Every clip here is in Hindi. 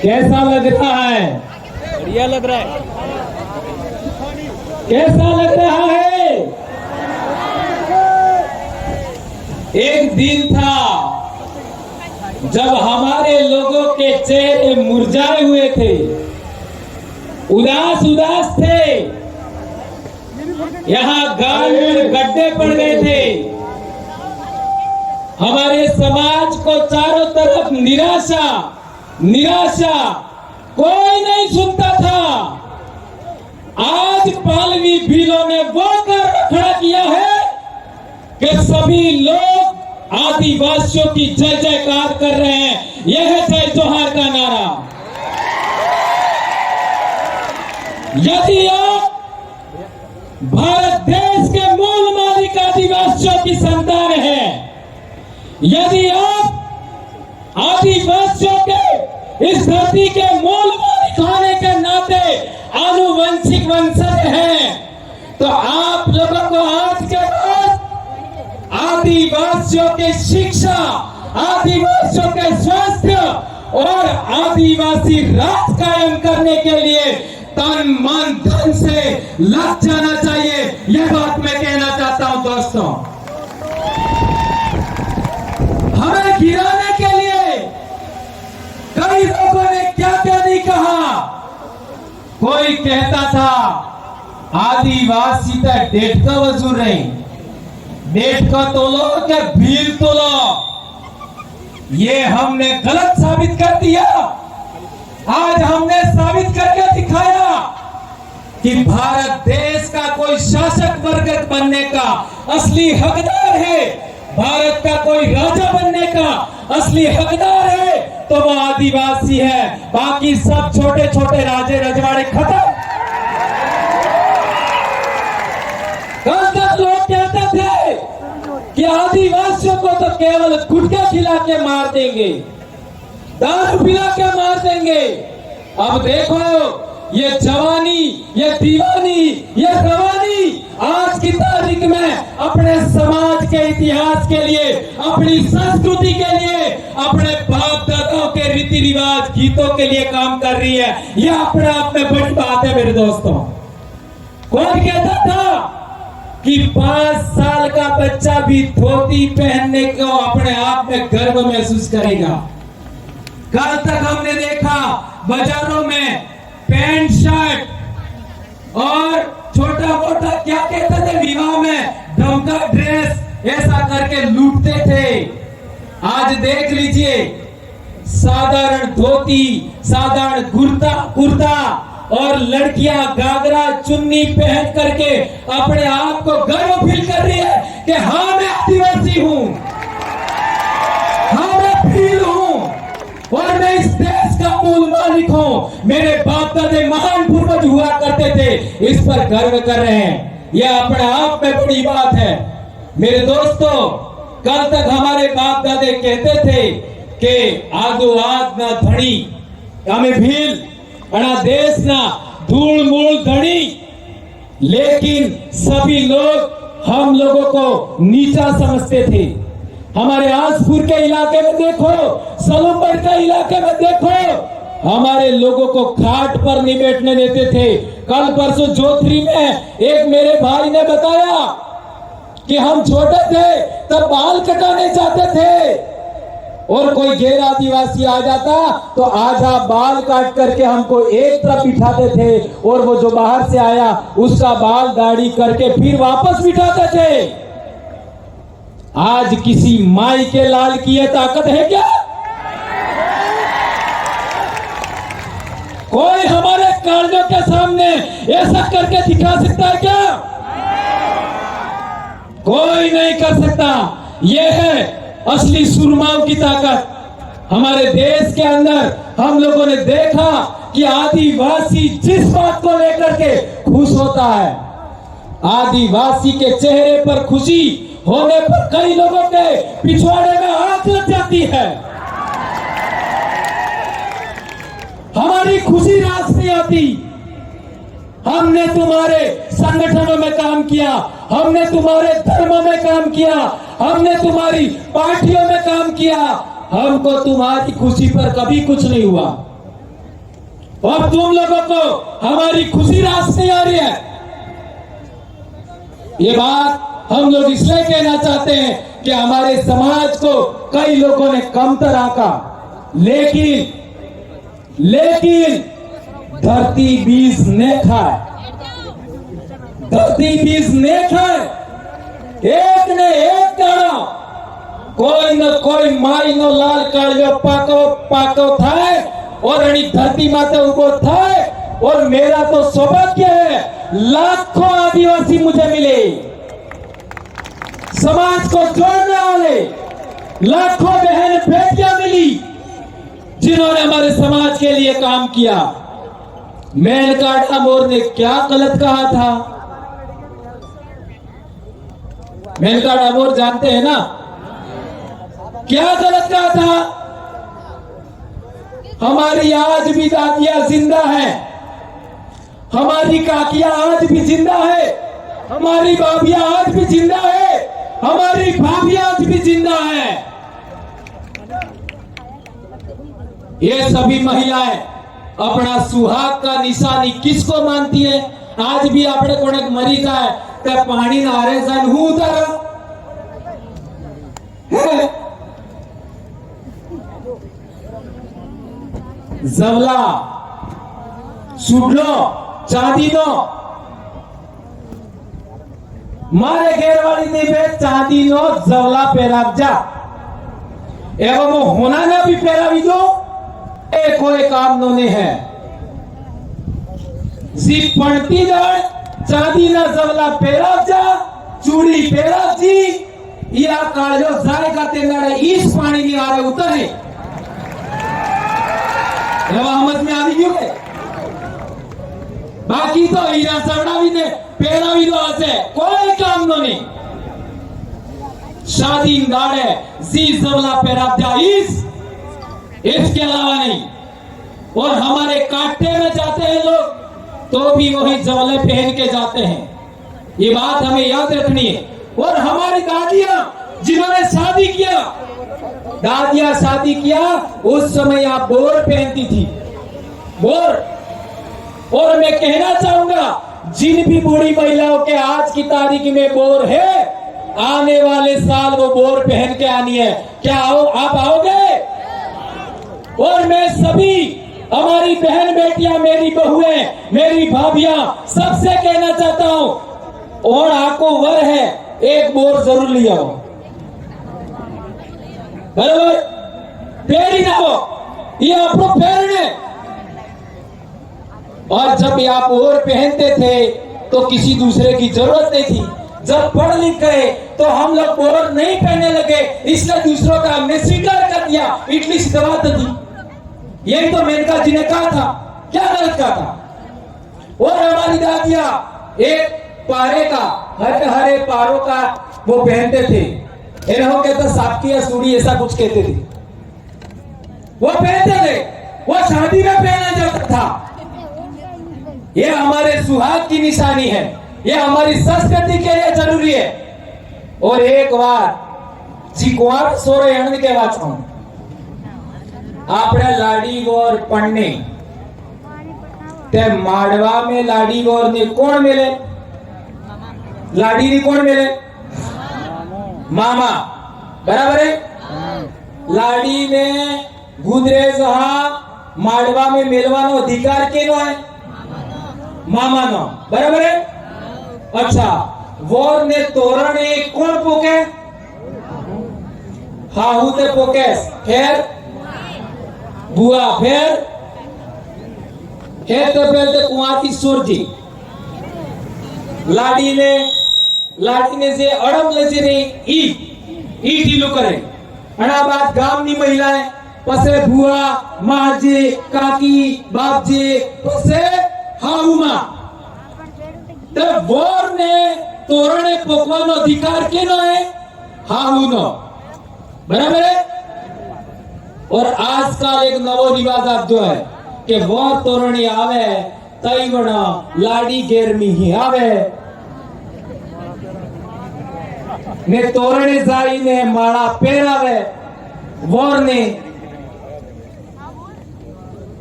कैसा लग रहा है? बढ़िया लग रहा है। कैसा लग रहा है? एक दिन था जब हमारे लोगों के चेहरे मुरझाए हुए थे, उदास उदास थे, यहाँ गाल में गड्ढे पड़ गए थे। हमारे समाज को चारों तरफ निराशा निराशा, कोई नहीं सुनता था। आज पालवी भीलों ने वो कर खड़ा किया है कि सभी लोग आदिवासियों की जय जयकार कर रहे हैं। यह है जय जोहार का नारा। यदि आप भारत देश के मूल मालिक आदिवासियों की संतान हैं, यदि आप आदिवासियों के इस धरती के मूल मालिक होने के नाते आनुवंशिक वंशज हैं, तो आप लोगों को आज के बाद आदिवासियों की शिक्षा, आदिवासियों के स्वास्थ्य और आदिवासी राज कायम करने के लिए तन मन धन से लग जाना चाहिए। यह बात मैं कहना चाहता हूं दोस्तों। हमें गिराने के लिए कई लोगों ने क्या क्या नहीं कहा। कोई कहता था आदिवासी तक डेढ़ का वजूर नहीं, डेढ़ का तोलो क्या भील तोलो। ये हमने गलत साबित कर दिया। आज हमने साबित करके दिखाया कि भारत देश का कोई शासक वर्ग बनने का असली हकदार है, भारत का कोई राजा बनने का असली हकदार है तो वो आदिवासी है। बाकी सब छोटे छोटे राजे रजवाड़े खत्म। कल तक लोग कहते थे कि आदिवासियों को तो केवल गुटखा खिला के मार देंगे, दारू पिला के मार देंगे। अब देखो ये जवानी, ये दीवानी, ये रवानी आज की तारीख में अपने समाज के इतिहास के लिए, अपनी संस्कृति के लिए, अपने बाप दादाओं के रीति रिवाज गीतों के लिए काम कर रही है। यह अपने आप में बड़ी बात है मेरे दोस्तों। कौन कहता था कि 5 साल का बच्चा भी धोती पहनने को अपने आप में गर्व महसूस करेगा। कल तक हमने देखा बाजारों में पैंट शर्ट और छोटा मोटा क्या कहते थे विवाह में ढंका ड्रेस ऐसा करके लूटते थे। आज देख लीजिए साधारण धोती, साधारण कुर्ता और लड़कियां घाघरा चुन्नी पहन करके अपने आप को गर्व फील कर रही है कि हाँ मैं आदिवासी हूं, हाँ मैं भील हूं और मैं इस देश का मूल मालिक हूं। मेरे बाप दादे महान पूर्वज हुआ करते थे, इस पर गर्व कर रहे हैं। यह अपने आप में बड़ी बात है मेरे दोस्तों। कल तक हमारे बाप दादे कहते थे कि आगो आग ना धनी, हमें भील अना देश ना धूल मूल धनी। लेकिन सभी लोग हम लोगों को नीचा समझते थे। हमारे आसपुर के इलाके में देखो, सलूमपुर के इलाके में देखो, हमारे लोगों को खाट पर नहीं बैठने देते थे। कल परसों जोधरी में एक मेरे भाई ने बताया कि हम छोटे थे तब बाल कटाने जाते थे और कोई गैर आदिवासी आ जाता तो आधा बाल काट करके हमको एक तरफ बिठाते थे और वो जो बाहर से आया उसका बाल दाढ़ी करके फिर वापस बिठाते थे। आज किसी माई के लाल की यह ताकत है क्या? कोई हमारे कार्यों के सामने ऐसा करके दिखा सकता है क्या? कोई नहीं कर सकता। यह है असली सुरमाओं की ताकत। हमारे देश के अंदर हम लोगों ने देखा कि आदिवासी जिस बात को लेकर के खुश होता है, आदिवासी के चेहरे पर खुशी होने पर कई लोगों के पिछवाड़े में आग लग जाती है। हमारी खुशी रास नहीं आती। हमने तुम्हारे संगठनों में काम किया, हमने तुम्हारे धर्मों में काम किया, हमने तुम्हारी पार्टियों में काम किया, हमको तुम्हारी खुशी पर कभी कुछ नहीं हुआ। और तुम लोगों को हमारी खुशी रास नहीं आ रही है। ये बात हम लोग इसलिए कहना चाहते हैं कि हमारे समाज को कई लोगों ने कम तरह का, लेकिन धरती बीज ने खाए, धरती बीज ने खाए, एक ने एक दाणो कोई न कोई माई नो लाल काळियो पाको थाय और अणी धरती माते उभो थाय। और मेरा तो सौभाग्य है, लाखों आदिवासी मुझे मिले, समाज को जोड़ने वाले लाखों बहन बेटियां मिली जिन्होंने हमारे समाज के लिए काम किया। मेनका डामोर ने क्या गलत कहा था? मेनका डामोर जानते हैं ना क्या गलत कहा था? हमारी आज भी दादियां जिंदा हैं, हमारी काकियां आज भी जिंदा है, हमारी भाभियां आज भी जिंदा है, हमारी भाभियां आज भी जिंदा है। ये सभी महिलाएं अपना सुहाग का निशानी किसको मानती है? आज भी आपने कोने मरी जाए तो पानी ना रे सन हूं उतारा जवला सुडलो चांदी नो मारे घेरवाली ने बे चांदी नो जवला पेरावजा एवं होना ना भी पेरावी दो ए कोई काम नो ने है जी पणती दड़ चांदी ना जवला पेरावजा चूड़ी पेरावजी या काळो जाएगा तेनाडे इस पानी ની આરે ઉતરે એવા સમજ में આવી ગયું કે બાકી તો હીરા સવડાવીને પહેરાવી દો હશે કોઈ કામનો નહીં। शादी दाड़े जी जवला पेरावजा इसके अलावा नहीं। और हमारे काटे में जाते हैं लोग तो भी वही जवले पहन के जाते हैं, ये बात हमें याद रखनी है। और हमारी दादियां जिन्होंने शादी किया, दादियां शादी किया उस समय आप बोर पहनती थी, बोर। और मैं कहना चाहूंगा जिन भी बूढ़ी महिलाओं के आज की तारीख में बोर है, आने वाले साल वो बोर पहन के आनी है। क्या आप आओगे? और मैं सभी हमारी बहन बेटियां, मेरी बहुएं, मेरी भाभियां सबसे कहना चाहता हूं, और आपको वर है एक बोर जरूर लिया हो, बराबर? पेरी ना हो ये आपको पहनने। और जब आप और पहनते थे तो किसी दूसरे की जरूरत नहीं थी। जब पढ़ लिख गए तो हम लोग बोर नहीं पहनने लगे, इसलिए दूसरों का हमने स्वीकार कर दिया, इटली से दबा दी। यही तो मेनका जी ने कहा था, क्या गलत कहा था? और हमारी दादियां एक पारे का हरे हरे पारों का वो पहनते थे, इन्हों कहते सापकी या सूड़ी ऐसा कुछ कहते थे, वो पहनते थे, वो शादी में पहना जाता था। ये हमारे सुहाग की निशानी है, ये हमारी संस्कृति के लिए जरूरी है। और एक बार जी कुंवर सोरे हण के वाचो आपने लाडी गोर पढ़ने ते माडवा में लाडी गोर ने कौन मिले? लाडी ने कौन मिले? मामा, बराबर है? लाडी ने गुदरे जहा माडवा में मिलवानो अधिकार केनो है? मामा नो, बराबर है? अच्छा, वोर ने तोरण एक कौन पोके? हाहू ते पोके, फिर बुआ, फिर तो पहले कुंवारी सुरजी। लाडी ने जे अड़म लेजे रे ई ढीलो करे, अना बात गामनी महिलाएं पसे बुआ, माजे, काकी, बापजे, पसे हाहू मां। तो वोर ने तोरणे पोकવાનો अधिकार केनो है? हाहू नो, बराबर है? और आजकल एक नवो रिवाज आप जो है कि वोर तोरणी आवे तई बना लाडी घेरमी ही आवे ने तोरणे जाई ने माळा पहरावे वोर ने।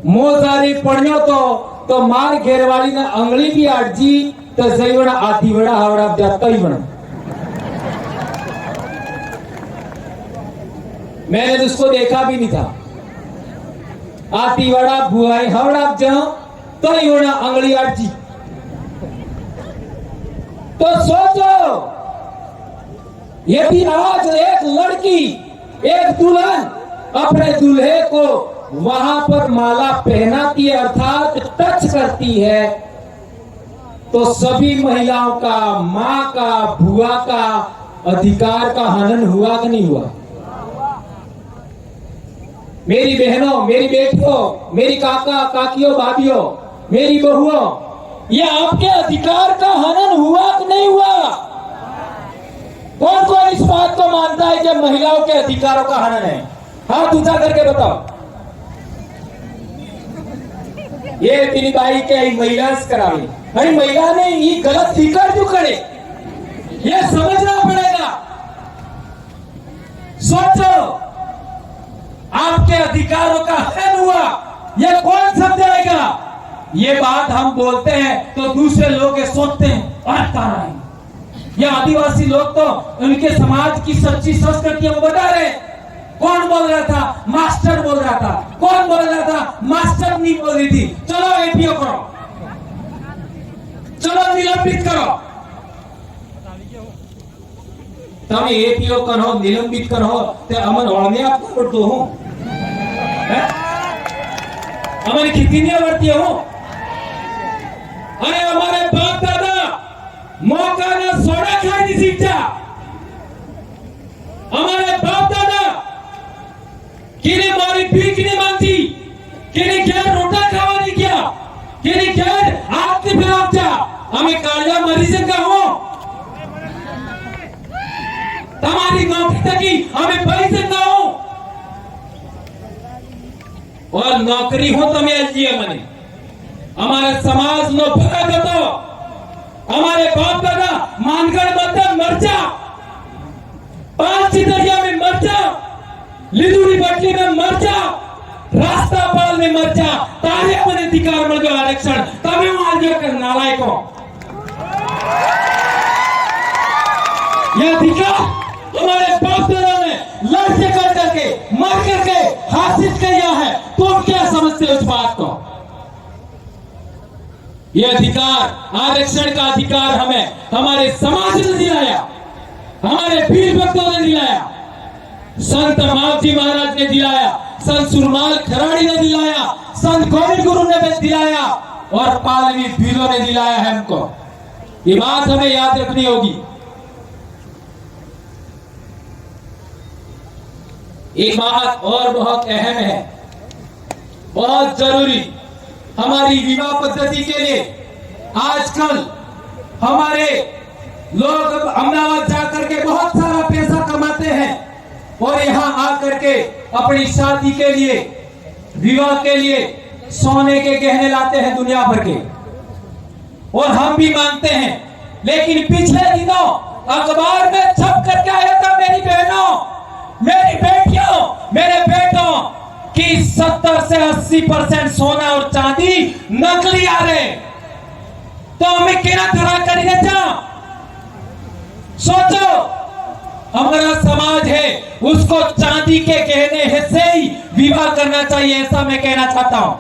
मोजारी पढ़ियो तो मार घेरवाली ना अंगली भी आटजी तो सही बना आधी बड़ा हावड़ा जाता ही बना। मैंने तो उसको देखा भी नहीं था। आती बड़ा बुआई हावड़ा जाओ तो ही बना अंगली आटजी। तो सोचो यदि आज एक लड़की एक दुल्हन अपने दूल्हे को वहां पर माला पहनाती है अर्थात टच करती है तो सभी महिलाओं का, मां का, बुआ का अधिकार का हनन हुआ कि नहीं हुआ? मेरी बहनों, मेरी बेटियों, मेरी काका काकियों, भाभियों, मेरी बहुओं, ये आपके अधिकार का हनन हुआ कि नहीं हुआ? कौन कौन इस बात को मानता है कि महिलाओं के अधिकारों का हनन है? हाथ ऊंचा करके बताओ। ये तेरी बाई के महिला करावी, अरे महिला ने ये गलत फिकर क्यों करे, ये समझना पड़ेगा। सोचो आपके अधिकारों का हनन हुआ, ये कौन समझाएगा? ये बात हम बोलते हैं तो दूसरे लोग ये सोचते हैं और ये आदिवासी लोग तो उनके समाज की सच्ची संस्कृतियों को बता रहे हैं। कौन बोल रहा था? मास्टर बोल रहा था। कौन बोल रहा था? मास्टर नहीं बोल रही थी। चलो एपीओ करो, चलो निलंबित करो। तुम एपीओ करो, निलंबित करो ते अमन ओळने आपको करतो हूं, अमन कितनी आवडती हूं। अरे हमारे बाप दादा मौका ना सोडा खाई नहीं सीखा। हमारे बाप दादा किने मारी भीख नहीं मांगती, किने क्या रोटा खावा नहीं किया, किने क्या आपके खिलाफ जा। हमें कालिया मरीज का हो तुम्हारी नौकरी तकी हमें पैसे ना हो और नौकरी हो तो मैं एलजीए मने हमारे समाज नो भला तो हमारे बाप दादा मानगढ़ मत मर जा, 5 चितरिया में मर जा, लिदुड़ी बटली में मर जा, रास्ता पाल में मर जा, तारे अपने अधिकार मिल गया आरक्षण तभी वहां जाकर नालायकों यह अधिकार हमारे बाप दादा ने लड़ कर करके मर करके हासिल किया है। तुम क्या समझते हो इस बात को? यह अधिकार, आरक्षण का अधिकार हमें हमारे समाज ने दिलाया, हमारे वीर भक्तों ने दिलाया, संत मावजी महाराज ने दिलाया, संत सुरमाल खराड़ी ने दिलाया, संत गोविंद गुरु ने दिलाया और पालवी भीलों ने दिलाया है हमको। ये बात हमें याद रखनी होगी। एक बात और बहुत अहम है, बहुत जरूरी, हमारी विवाह पद्धति के लिए आजकल हमारे लोग अहमदाबाद जाकर के बहुत सारा पैसा कमाते हैं और यहाँ आकर के अपनी शादी के लिए, विवाह के लिए सोने के गहने लाते हैं दुनिया भर के और हम भी मांगते हैं। लेकिन पिछले दिनों अखबार में छप करके आया था मेरी बहनों, मेरी बेटियों, मेरे बेटों कि 70 से 80% सोना और चांदी नकली आ रहे, तो हमें क्या तरह करेंगे? सोचो हमारा समाज है उसको चांदी के गहने हिस्से ही विवाह करना चाहिए, ऐसा मैं कहना चाहता हूं।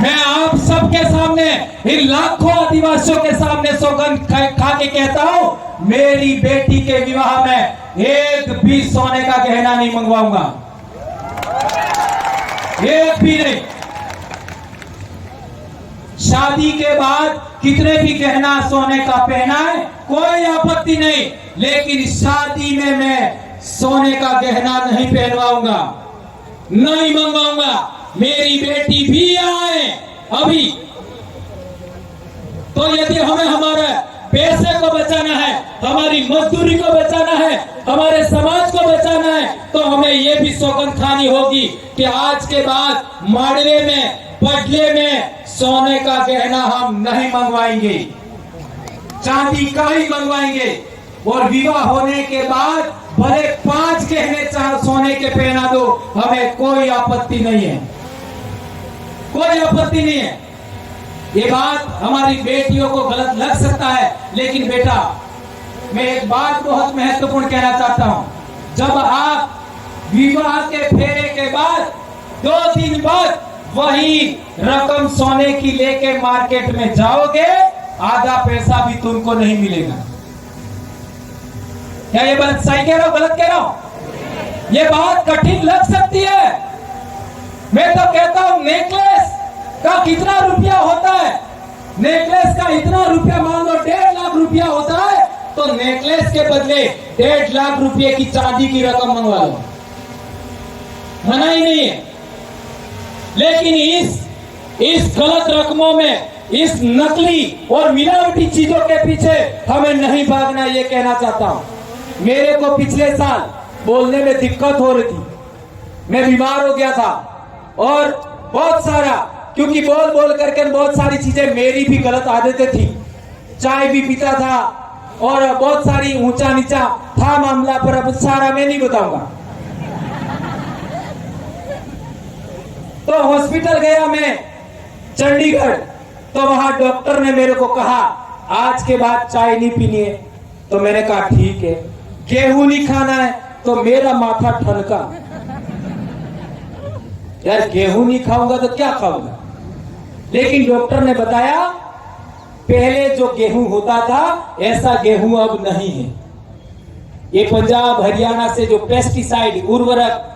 मैं आप सबके सामने, इन लाखों आदिवासियों के सामने सौगंध खा के कहता हूं, मेरी बेटी के विवाह में एक भी सोने का गहना नहीं मंगवाऊंगा, एक भी नहीं। शादी के बाद कितने भी गहना सोने का पहना है कोई आपत्ति नहीं, लेकिन शादी में मैं सोने का गहना नहीं पहनवाऊंगा, नहीं मंगवाऊंगा। मेरी बेटी भी आए अभी, तो यदि हमें हमारे पैसे को बचाना है, हमारी मजदूरी को बचाना है, हमारे समाज को बचाना है, तो हमें यह भी सौगंध खानी होगी कि आज के बाद माड़वे में, पटले में सोने का गहना हम नहीं मंगवाएंगे, चांदी का ही मंगवाएंगे। और विवाह होने के बाद भले 5 गहने सोने के पहना दो, हमें कोई आपत्ति नहीं है, कोई आपत्ति नहीं है। ये बात हमारी बेटियों को गलत लग सकता है, लेकिन बेटा मैं एक बात बहुत महत्वपूर्ण कहना चाहता हूं। जब आप विवाह के फेरे के बाद 2 दिन बाद वही रकम सोने की लेके मार्केट में जाओगे, आधा पैसा भी तुमको नहीं मिलेगा। क्या ये बात सही कह रहा हूं, गलत कह रहा हूं? ये बात कठिन लग सकती है। मैं तो कहता हूं नेकलेस का कितना रुपया होता है? नेकलेस का इतना रुपया, मान लो 1.5 लाख रुपया होता है, तो नेकलेस के बदले 1.5 लाख रुपए की चांदी की रकम मंगवा लो, मना ही नहीं है। लेकिन इस गलत रकमों में, इस नकली और मिलावटी चीजों के पीछे हमें नहीं भागना, ये कहना चाहता हूं। मेरे को पिछले साल बोलने में दिक्कत हो रही थी, मैं बीमार हो गया था और बहुत सारा, क्योंकि बोल बोल करके बहुत सारी चीजें, मेरी भी गलत आदतें थी। चाय भी पीता था और बहुत सारी ऊंचा नीचा था मामला, पर अब सारा मैं नहीं बताऊंगा। तो हॉस्पिटल गया मैं चंडीगढ़, तो वहां डॉक्टर ने मेरे को कहा आज के बाद चाय नहीं पीनी है। तो मैंने कहा ठीक है। गेहूं नहीं खाना है, तो मेरा माथा ठनका, यार गेहूं नहीं खाऊंगा तो क्या खाऊंगा। लेकिन डॉक्टर ने बताया पहले जो गेहूं होता था ऐसा गेहूं अब नहीं है। ये पंजाब हरियाणा से जो पेस्टिसाइड, उर्वरक,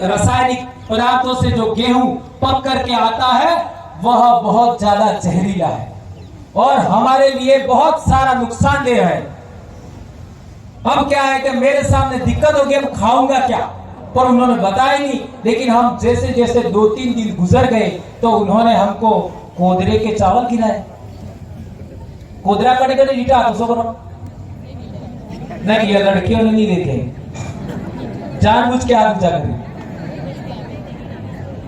रासायनिक पदार्थों से जो गेहूं पक करके आता है वह बहुत ज्यादा जहरीला है और हमारे लिए बहुत सारा नुकसानदेह है। अब क्या है कि मेरे सामने दिक्कत हो गई, अब खाऊंगा क्या, पर उन्होंने बताया नहीं। लेकिन हम जैसे जैसे 2-3 दिन गुजर गए तो उन्होंने हमको कोदरे के चावल खिलाए। कोदरा कटे कटे लीटा तो सो करो नहीं, ये लड़कियों ने नहीं देखे, जानबूझ के आप जाकर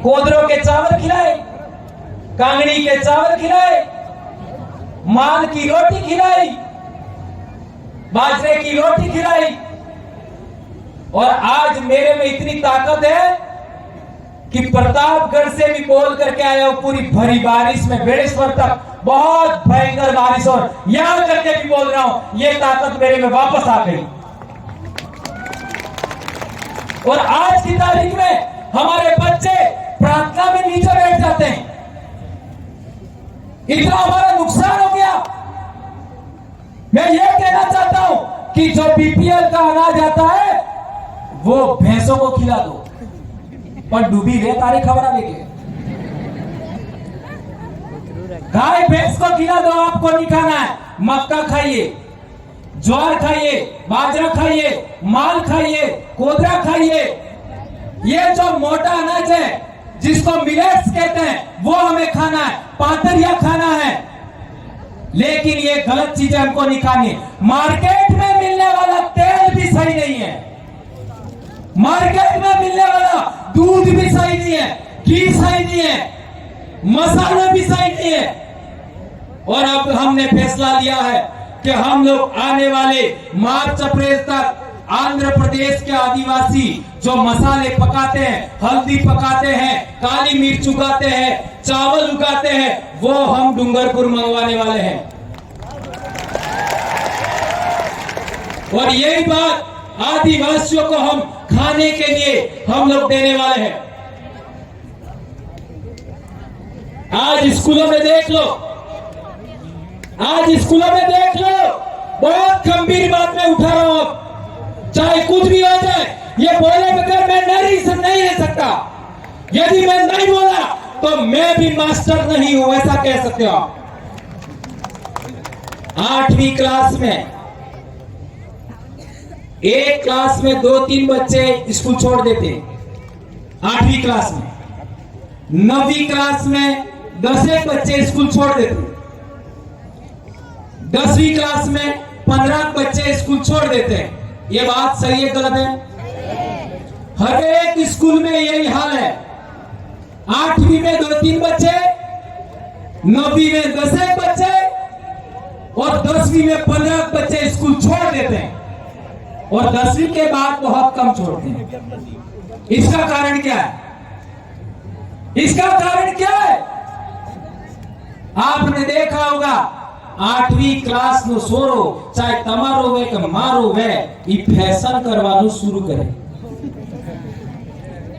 कोदरों के चावल खिलाए, कांगड़ी के चावल खिलाए, माल की रोटी खिलाई, बाजरे की रोटी खिलाई। और आज मेरे में इतनी ताकत है कि प्रतापगढ़ से भी बोल करके आया हूं, पूरी भरी बारिश में बेड़ेश्वर तक बहुत भयंकर बारिश, और यहां करके भी बोल रहा हूं, ये ताकत मेरे में वापस आ गई। और आज की तारीख में हमारे बच्चे प्रार्थना में नीचे बैठ जाते हैं। इतना हमारा नुकसान हो गया। मैं ये कहना चाहता हूं कि जो बीपीएल का अनाज आता है वो भैंसों को खिला दो, पर डूबी रे तारी खबर लेके गाय भैंस को खिला दो, आपको नहीं खाना है। मक्का खाइए, ज्वार खाइए, बाजरा खाइए, माल खाइए, कोदरा खाइए। ये जो मोटा अनाज है जिसको मिलेट्स कहते हैं वो हमें खाना है, पातरिया खाना है। लेकिन ये गलत चीजें हमको नहीं खानी। मार्केट में मिलने वाला तेल भी सही नहीं है, मार्केट में मिलने वाला दूध भी सही नहीं है, घी सही नहीं है, मसाले भी सही नहीं है। और अब हमने फैसला लिया है कि हम लोग आने वाले मार्च अप्रैल तक आंध्र प्रदेश के आदिवासी जो मसाले पकाते हैं, हल्दी पकाते हैं, काली मिर्च उगाते हैं, चावल उगाते हैं, वो हम डूंगरपुर मंगवाने वाले हैं। और यही बात आदिवासियों को हम खाने के लिए हम लोग देने वाले हैं। आज स्कूलों में देख लो, आज स्कूलों में देख लो, बहुत गंभीर बात मैं उठा रहा हूं। चाहे कुछ भी हो जाए, ये बोले बगैर मैं नहीं रह सकता। यदि मैं नहीं बोला तो मैं भी मास्टर नहीं हूं, ऐसा कह सकते हो आप। 8वीं क्लास में, एक क्लास में 2-3 बच्चे स्कूल छोड़ देते, 8वीं क्लास में। 9वीं क्लास में 10 बच्चे स्कूल छोड़ देते, 10वीं क्लास में 15 बच्चे स्कूल छोड़ देते हैं। ये बात सही है गलत है? हर एक स्कूल में यही हाल है। 8वीं में 2-3 बच्चे, 9वीं में 10 बच्चे और 10वीं में 15 बच्चे स्कूल छोड़ देते हैं। और 10वीं के बाद बहुत कम छोड़ते हैं। इसका कारण क्या है? इसका कारण क्या है? आपने देखा होगा 8वीं क्लास નો સોરો ચાહે તમારો વે કે મારો વે ઈ ફેશન કરવાનું શરૂ કરે।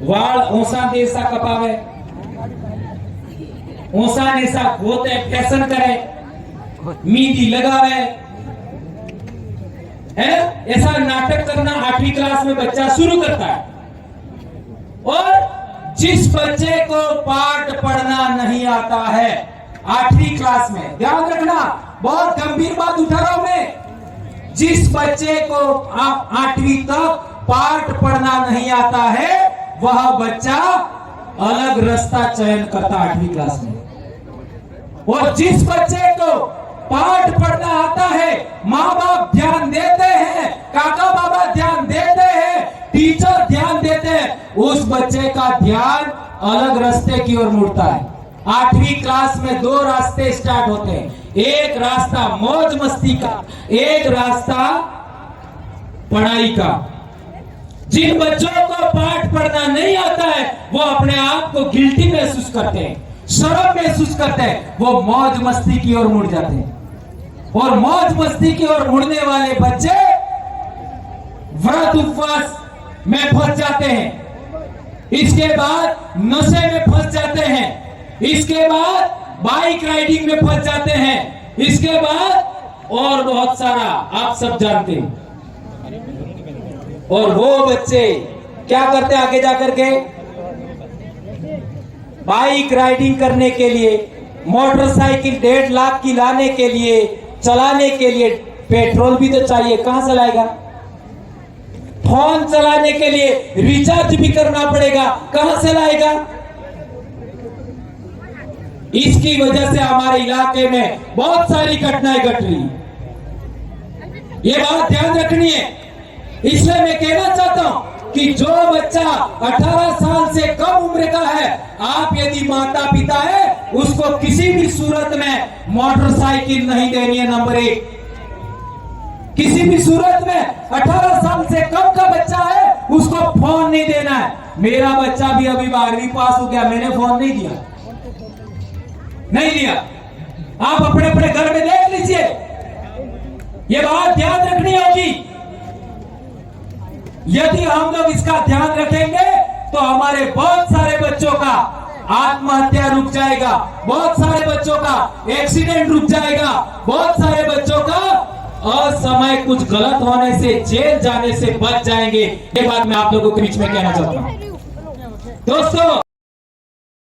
વાળ ઓસા દેસા કપાવે, ओसा नेसा गोते फैशन करे, मेहंदी लगावे, है ऐसा नाटक करना 8वीं क्लास में बच्चा शुरू करता है। और जिस बच्चे को पाठ पढ़ना नहीं आता है 8वीं क्लास में, ध्यान रखना, बहुत गंभीर बात उठा रहा हूं मैं, जिस बच्चे को 8वीं तक पाठ पढ़ना नहीं आता है वह बच्चा अलग रास्ता चयन करता 8वीं क्लास में। और जिस बच्चे को पाठ पढ़ना आता है, माँ बाप ध्यान देते हैं, काका बाबा ध्यान देते हैं, टीचर ध्यान देते हैं, उस बच्चे का ध्यान अलग रास्ते की ओर मुड़ता है। 8वीं क्लास में 2 रास्ते स्टार्ट होते हैं, एक रास्ता मौज मस्ती का, एक रास्ता पढ़ाई का। जिन बच्चों को पाठ पढ़ना नहीं आता है वो अपने आप को गिल्टी महसूस करते हैं, शर्म महसूस करते हैं, वो मौज मस्ती की ओर मुड़ जाते हैं। और मौज मस्ती की ओर मुड़ने वाले बच्चे व्रत उपवास में फंस जाते हैं, इसके बाद नशे में फंस जाते हैं, इसके बाद बाइक राइडिंग में फंस जाते हैं, इसके बाद और बहुत सारा आप सब जानते हैं। और वो बच्चे क्या करते हैं आगे जाकर के? बाइक राइडिंग करने के लिए, मोटरसाइकिल 1.5 लाख की लाने के लिए, चलाने के लिए पेट्रोल भी तो चाहिए, कहां से लाएगा? फोन चलाने के लिए रिचार्ज भी करना पड़ेगा, कहां से लाएगा? इसकी वजह से हमारे इलाके में बहुत सारी घटनाएं घट रही, ये बात ध्यान रखनी है। इसलिए मैं कहना चाहता हूं कि जो बच्चा 18 साल से कम उम्र का है, आप यदि माता पिता है, उसको किसी भी सूरत में मोटरसाइकिल नहीं देनी है। नंबर 1, किसी भी सूरत में 18 साल से कम का बच्चा है उसको फोन नहीं देना है। मेरा बच्चा भी अभी 12वीं पास हो गया, मैंने फोन नहीं दिया, नहीं दिया। आप अपने अपने घर में देख लीजिए, ये बात ध्यान रखनी होगी। यदि हम लोग इसका ध्यान रखेंगे तो हमारे बहुत सारे बच्चों का आत्महत्या रुक जाएगा, बहुत सारे बच्चों का एक्सीडेंट रुक जाएगा, बहुत सारे बच्चों का असमय कुछ गलत होने से, जेल जाने से बच जाएंगे। ये बात मैं आप लोगों के बीच में कहना चाहता हूं दोस्तों।